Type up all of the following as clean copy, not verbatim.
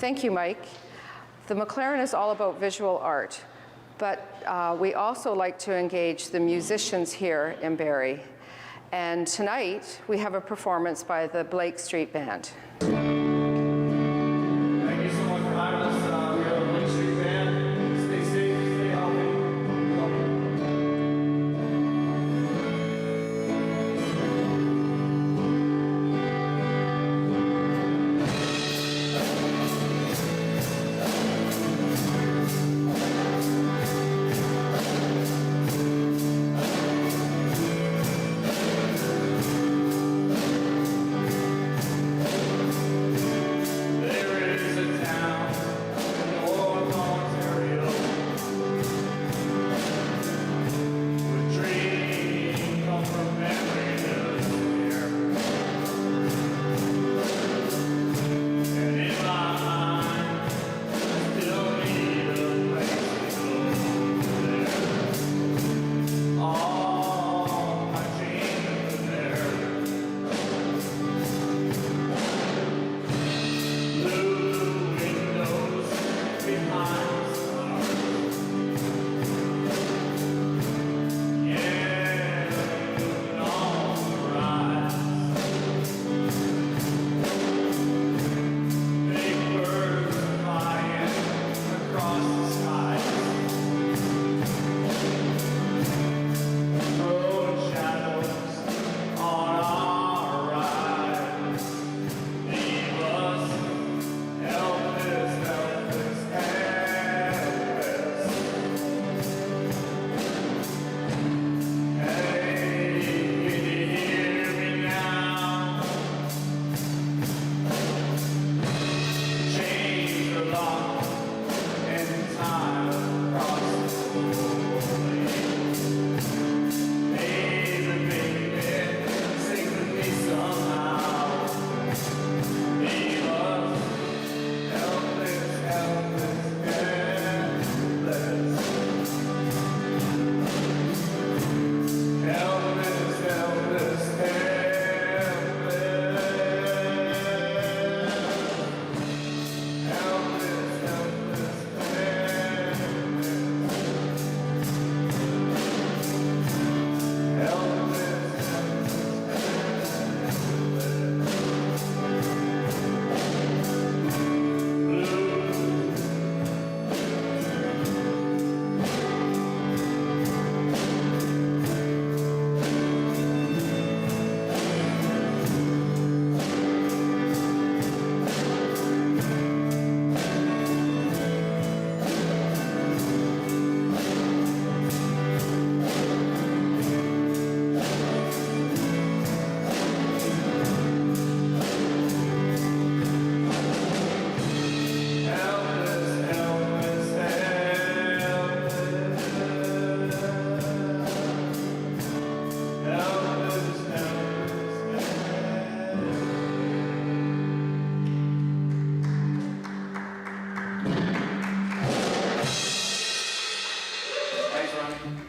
Thank you, Mike. The MacLaren is all about visual art, but we also like to engage the musicians here in Barrie. And tonight, we have a performance by the Blake Street Band. Thank you so much for having us. We have a Blake Street Band. Stay safe, stay healthy.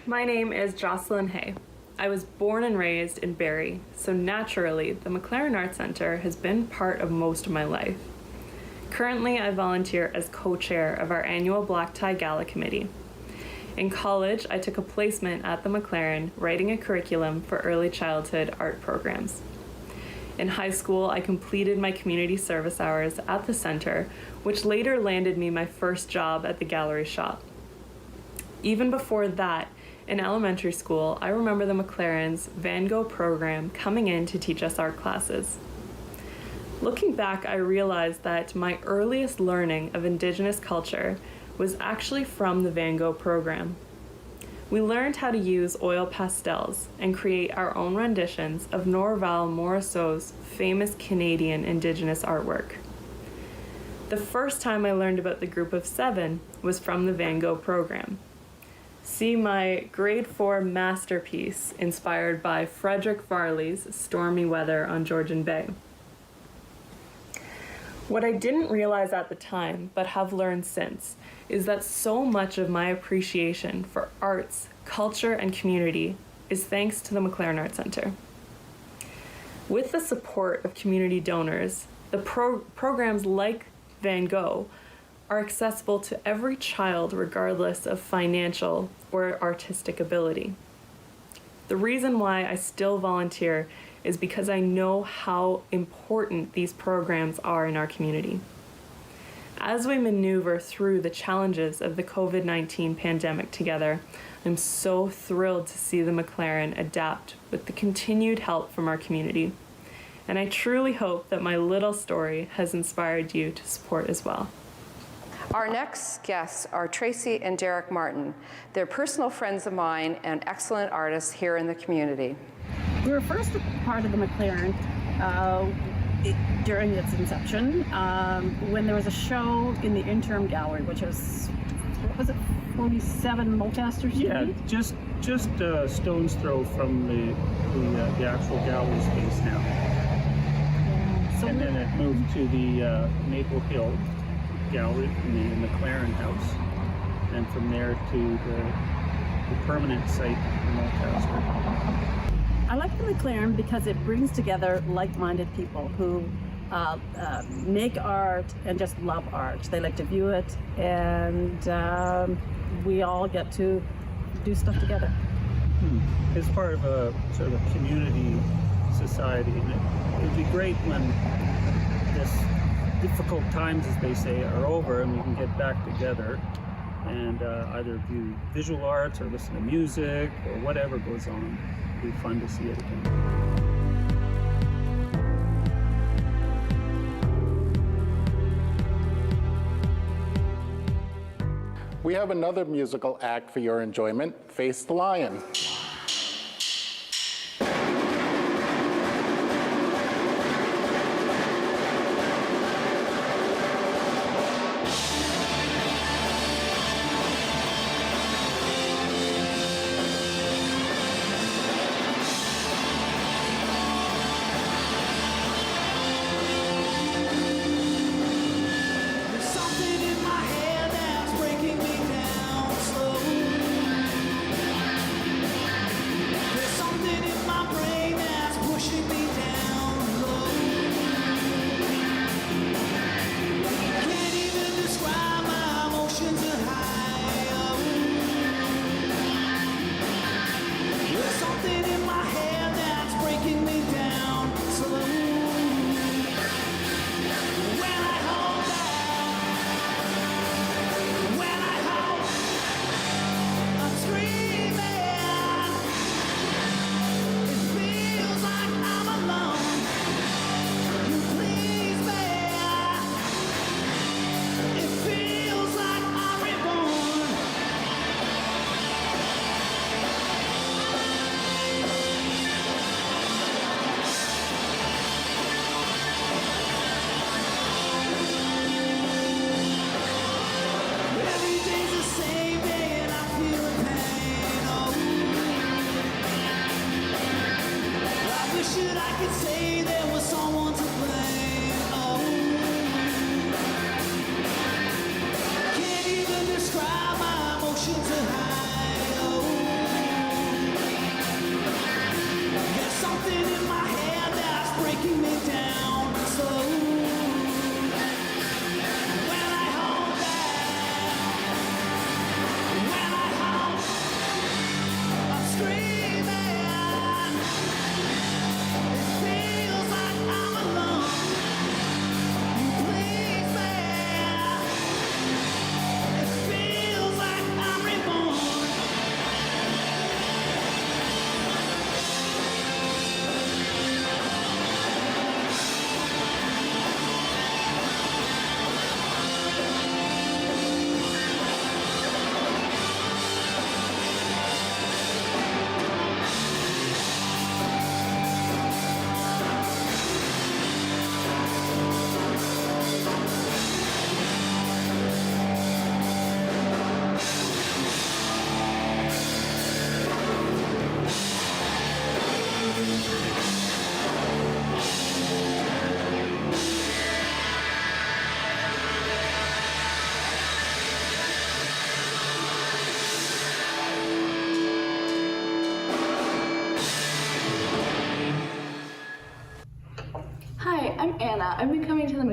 My name is Jocelyn Hay. I was born and raised in Barrie, so naturally, the MacLaren Arts Centre has been part of most of my life. Currently, I volunteer as co-chair of our annual Black Tie Gala committee. In college, I took a placement at the MacLaren writing a curriculum for early childhood art programs. In high school, I completed my community service hours at the centre, which later landed me my first job at the gallery shop. Even before that, in elementary school, I remember the MacLaren's Van Gogh program coming in to teach us art classes. Looking back, I realized that my earliest learning of Indigenous culture was actually from the Van Gogh program. We learned how to use oil pastels and create our own renditions of Norval Morrisseau's famous Canadian Indigenous artwork. The first time I learned about the Group of Seven was from the Van Gogh program. See my grade 4 masterpiece inspired by Frederick Varley's Stormy Weather on Georgian Bay. What I didn't realize at the time, but have learned since, is that so much of my appreciation for arts, culture, and community is thanks to the MacLaren Arts Centre. With the support of community donors, the programs like Van Gogh are accessible to every child regardless of financial or artistic ability. The reason why I still volunteer is because I know how important these programs are in our community. As we maneuver through the challenges of the COVID-19 pandemic together, I'm so thrilled to see the MacLaren adapt with the continued help from our community. And I truly hope that my little story has inspired you to support as well. Our next guests are Tracy and Derek Martin. They're personal friends of mine and excellent artists here in the community. We were first a part of the MacLaren during its inception, when there was a show in the interim gallery, which was, what was it, 47 Mulcaster Street? Yeah, just a stone's throw from the actual gallery space now. Yeah. So And then it moved to the Maple Hill Gallery in the MacLaren House, and from there to the permanent site in Mulcaster. I like the MacLaren because it brings together like-minded people who make art and just love art. They like to view it, and we all get to do stuff together. It's part of a sort of community society, and it would be great when this difficult times, as they say, are over and we can get back together and either view visual arts or listen to music or whatever goes on. It'd be fun to see it again. We have another musical act for your enjoyment, Face the Lion. There's something in my head that's breaking me down slow.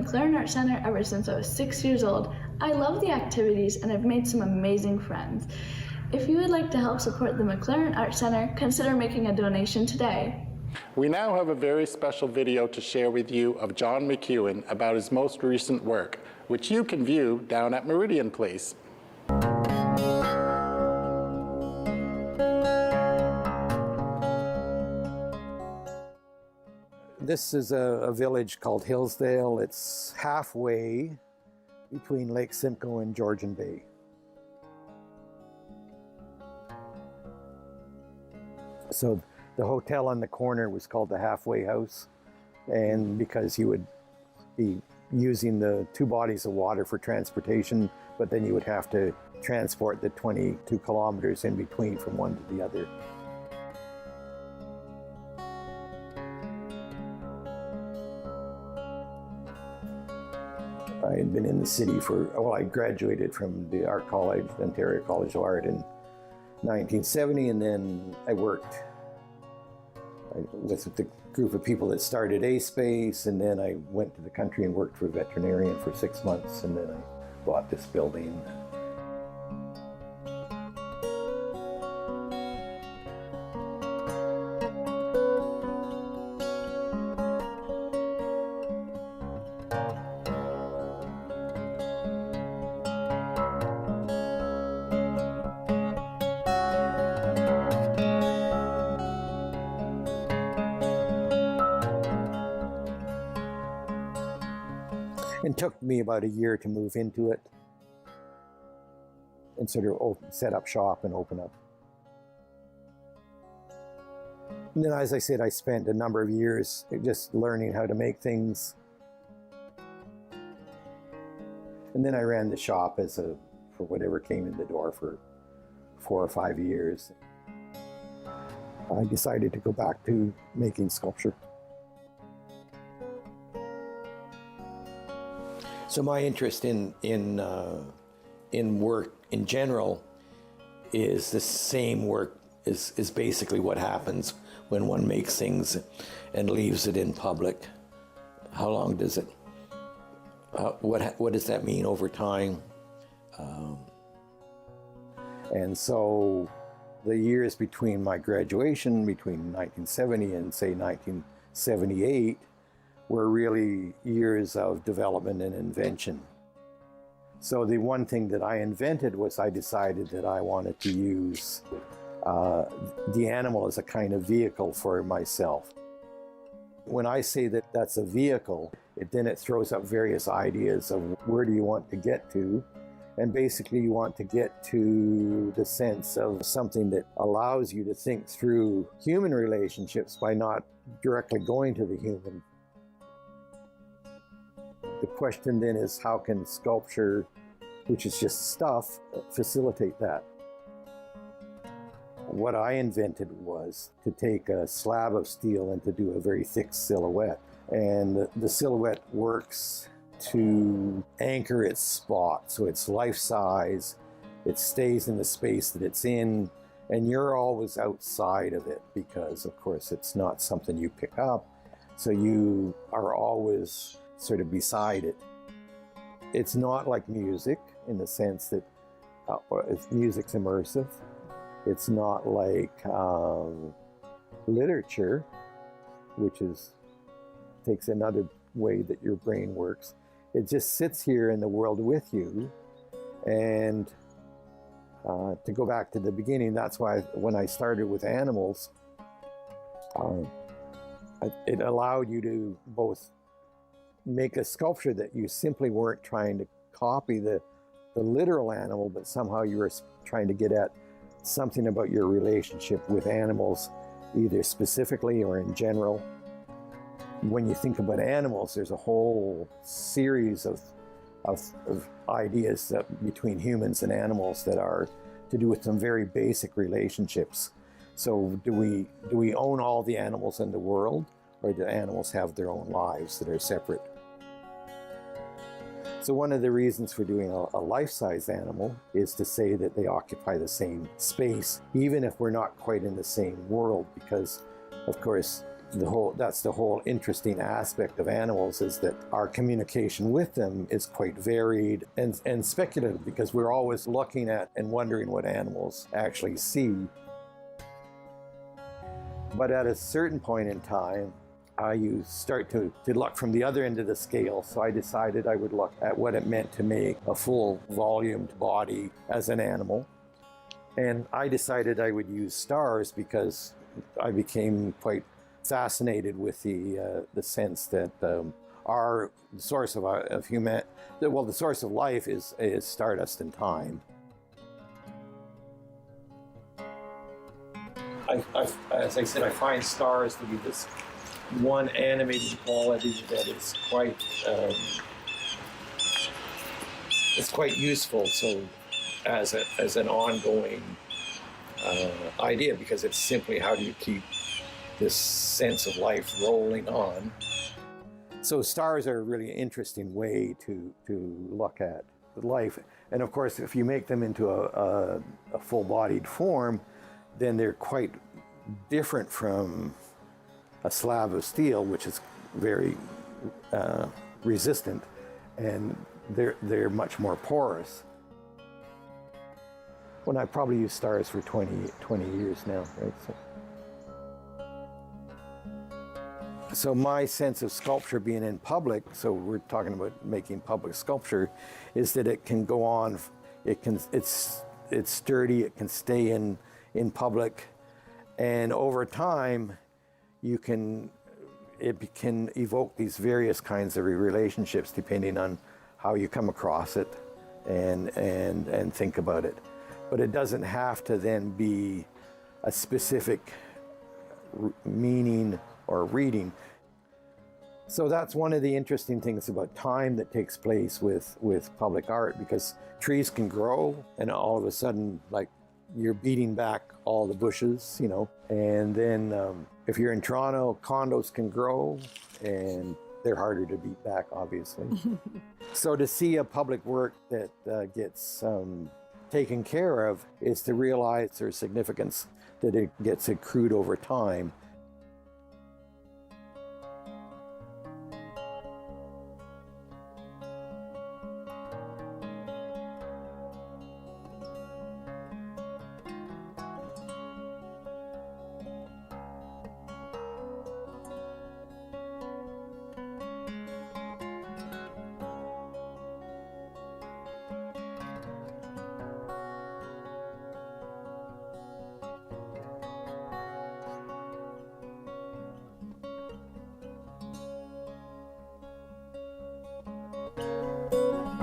MacLaren Art Center ever since I was 6 years old. I love the activities and I've made some amazing friends. If you would like to help support the MacLaren Art Center, consider making a donation today. We now have a very special video to share with you of John McEwen about his most recent work, which you can view down at Meridian Place. This is a village called Hillsdale. It's halfway between Lake Simcoe and Georgian Bay. So the hotel on the corner was called the Halfway House, and because you would be using the two bodies of water for transportation, but then you would have to transport the 22 kilometers in between from one to the other. I had been in the city well, I graduated from the art college, Ontario College of Art, in 1970, and then I worked with the group of people that started A-Space, and then I went to the country and worked for a veterinarian for 6 months, and then I bought this building. It took me about a year to move into it and sort of set up shop and open up. And then, as I said, I spent a number of years just learning how to make things. And then I ran the shop for whatever came in the door for 4 or 5 years. I decided to go back to making sculpture. So my interest in work in general is the same work is basically what happens when one makes things and leaves it in public. How long does it? What does that mean over time? And so the years between my graduation, between 1970 and say 1978, were really years of development and invention. So the one thing that I invented was I decided that I wanted to use the animal as a kind of vehicle for myself. When I say that that's a vehicle, then it throws up various ideas of where do you want to get to. And basically you want to get to the sense of something that allows you to think through human relationships by not directly going to the human. The question then is, how can sculpture, which is just stuff, facilitate that? What I invented was to take a slab of steel and to do a very thick silhouette. And the silhouette works to anchor its spot, so it's life-size, it stays in the space that it's in, and you're always outside of it because, of course, it's not something you pick up, so you are always sort of beside it. It's not like music in the sense that music's immersive. It's not like literature, which takes another way that your brain works. It just sits here in the world with you. And to go back to the beginning, that's why when I started with animals, it allowed you to both make a sculpture that you simply weren't trying to copy the literal animal, but somehow you were trying to get at something about your relationship with animals, either specifically or in general. When you think about animals, there's a whole series of ideas between humans and animals that are to do with some very basic relationships. So do we own all the animals in the world, or do animals have their own lives that are separate? So one of the reasons for doing a life-size animal is to say that they occupy the same space, even if we're not quite in the same world, because, of course, that's the whole interesting aspect of animals, is that our communication with them is quite varied and speculative, because we're always looking at and wondering what animals actually see. But at a certain point in time, you start to look from the other end of the scale. So I decided I would look at what it meant to make a full volumed body as an animal. And I decided I would use stars because I became quite fascinated with the sense that our source of human, well, the source of life is stardust and time. As I said, I find stars to be this one animated quality that is quite useful. So as an ongoing idea, because it's simply how do you keep this sense of life rolling on. So stars are a really interesting way to look at life. And of course, if you make them into a full-bodied form, then they're quite different from a slab of steel, which is very resistant, and they're much more porous. Well, I've probably used stars for 20 years now, right? So my sense of sculpture being in public, so we're talking about making public sculpture, is that it can go on, it's sturdy, it can stay in public, and over time it can evoke these various kinds of relationships depending on how you come across it and think about it. But it doesn't have to then be a specific meaning or reading. So that's one of the interesting things about time that takes place with public art, because trees can grow and all of a sudden, like, you're beating back all the bushes, you know, and then if you're in Toronto, condos can grow and they're harder to beat back, obviously. So to see a public work that gets taken care of is to realize their significance, that it gets accrued over time.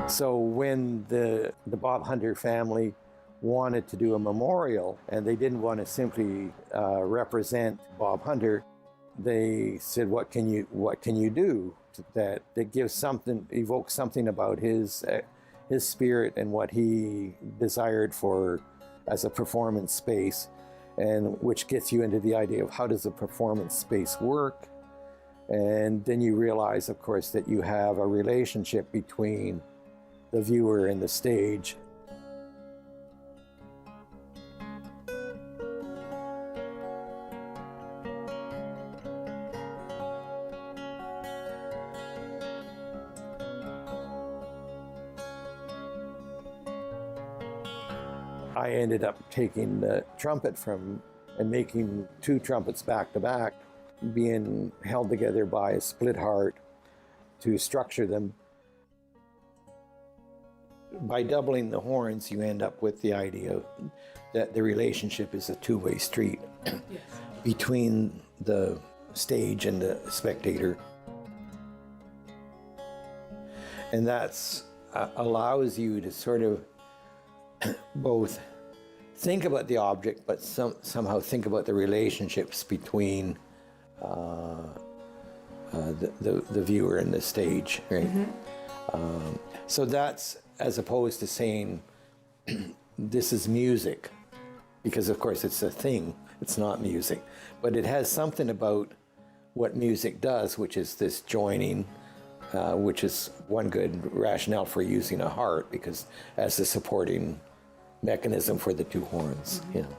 So when the Bob Hunter family wanted to do a memorial, and they didn't want to simply represent Bob Hunter, they said, what can you do that gives something, evokes something about his spirit and what he desired for as a performance space, and which gets you into the idea of how does a performance space work. And then you realize, of course, that you have a relationship between the viewer and the stage. I ended up taking the trumpet and making two trumpets back to back, being held together by a split heart to structure them. By doubling the horns, you end up with the idea that the relationship is a two-way street between the stage and the spectator. And that's allows you to sort of both think about the object, but somehow think about the relationships between the viewer and the stage, right? Mm-hmm. So that's, as opposed to saying this is music, because of course it's a thing, it's not music, but it has something about what music does, which is this joining, which is one good rationale for using a heart, because as the supporting mechanism for the two horns. Mm-hmm.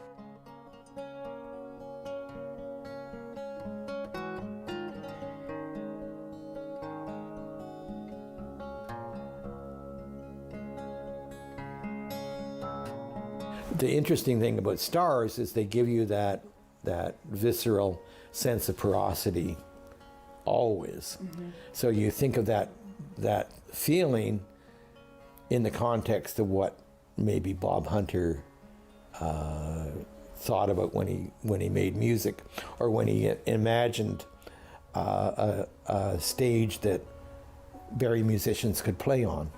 The interesting thing about stars is they give you that visceral sense of porosity always. So you think of that feeling in the context of what maybe Bob Hunter thought about when he made music, or when he imagined a stage that Barrie musicians could play on.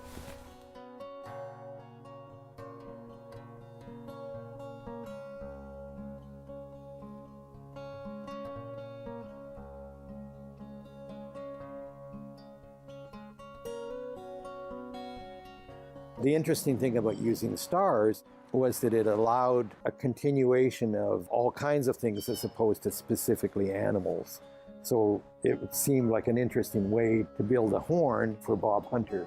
The interesting thing about using stars was that it allowed a continuation of all kinds of things as opposed to specifically animals. So it seemed like an interesting way to build a horn for Bob Hunter.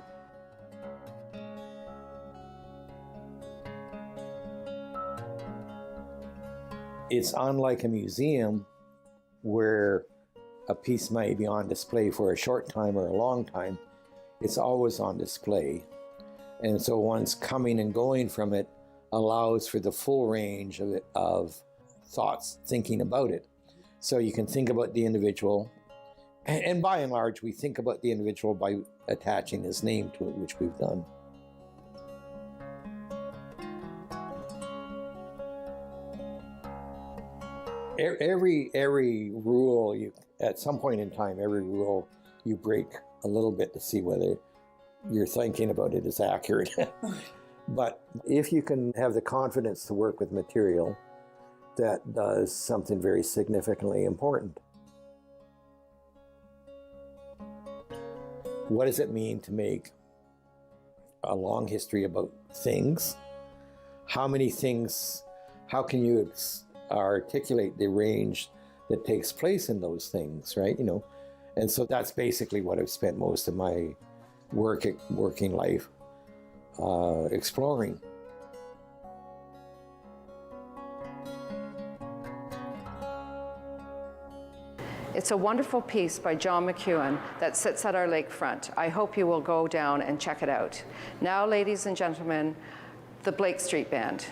It's unlike a museum where a piece may be on display for a short time or a long time. It's always on display. And so one's coming and going from it allows for the full range of thoughts, thinking about it. So you can think about the individual, and by and large, we think about the individual by attaching his name to it, which we've done. Every rule, at some point in time, every rule you break a little bit to see whether you're thinking about it is accurate. But if you can have the confidence to work with material that does something very significantly important. What does it mean to make a long history about things? How many things, how can you articulate the range that takes place in those things, right? You know, and so that's basically what I've spent most of my working life exploring. It's a wonderful piece by John McEwen that sits at our lakefront. I hope you will go down and check it out. Now, ladies and gentlemen, the Blake Street Band.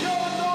Yo no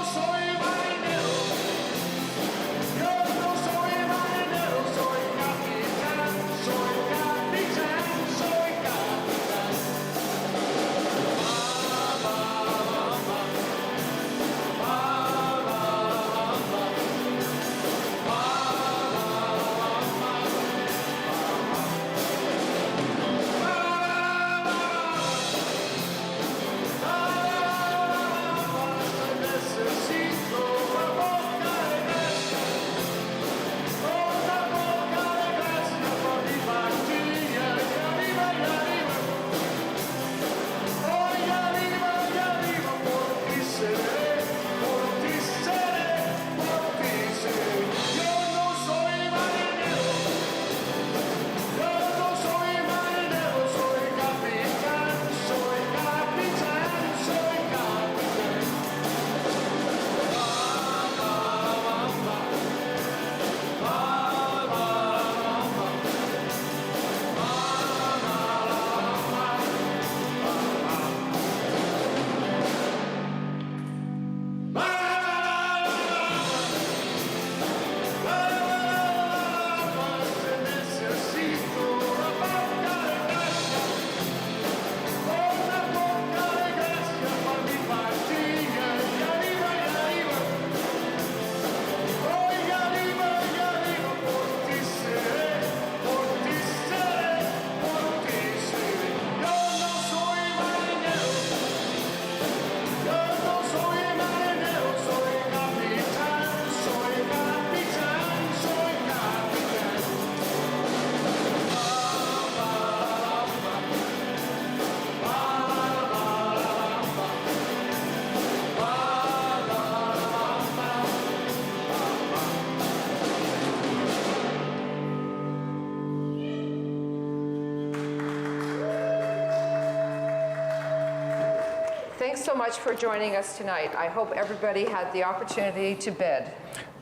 Thanks so much for joining us tonight. I hope everybody had the opportunity to bid.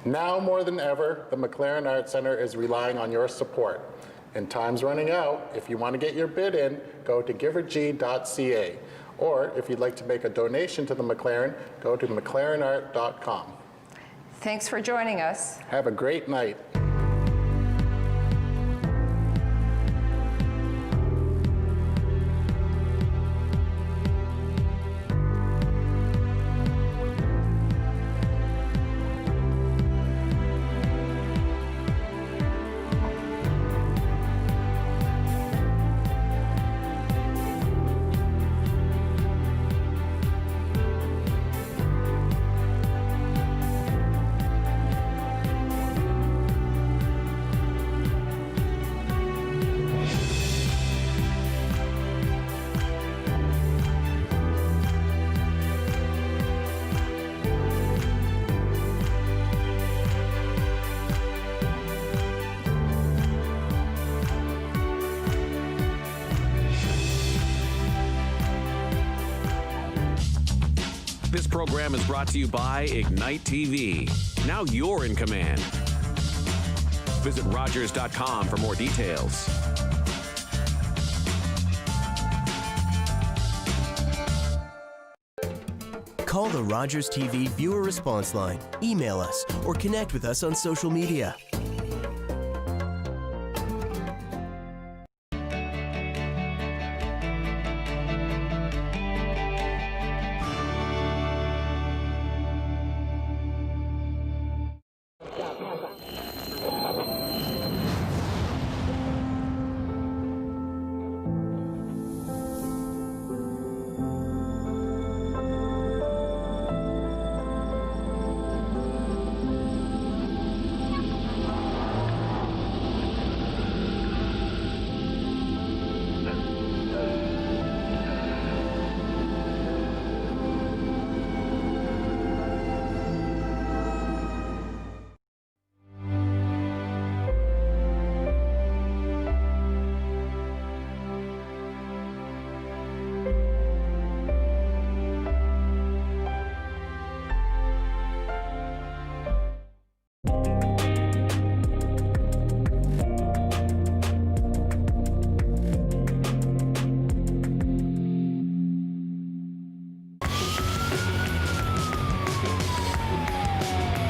Now more than ever, the MacLaren Art Center is relying on your support. And time's running out. If you want to get your bid in, go to giverg.ca. Or if you'd like to make a donation to the MacLaren, go to maclarenart.com. Thanks for joining us. Have a great night. This program is brought to you by Ignite TV. Now you're in command. Visit Rogers.com for more details. Call the Rogers TV viewer response line, email us, or connect with us on social media.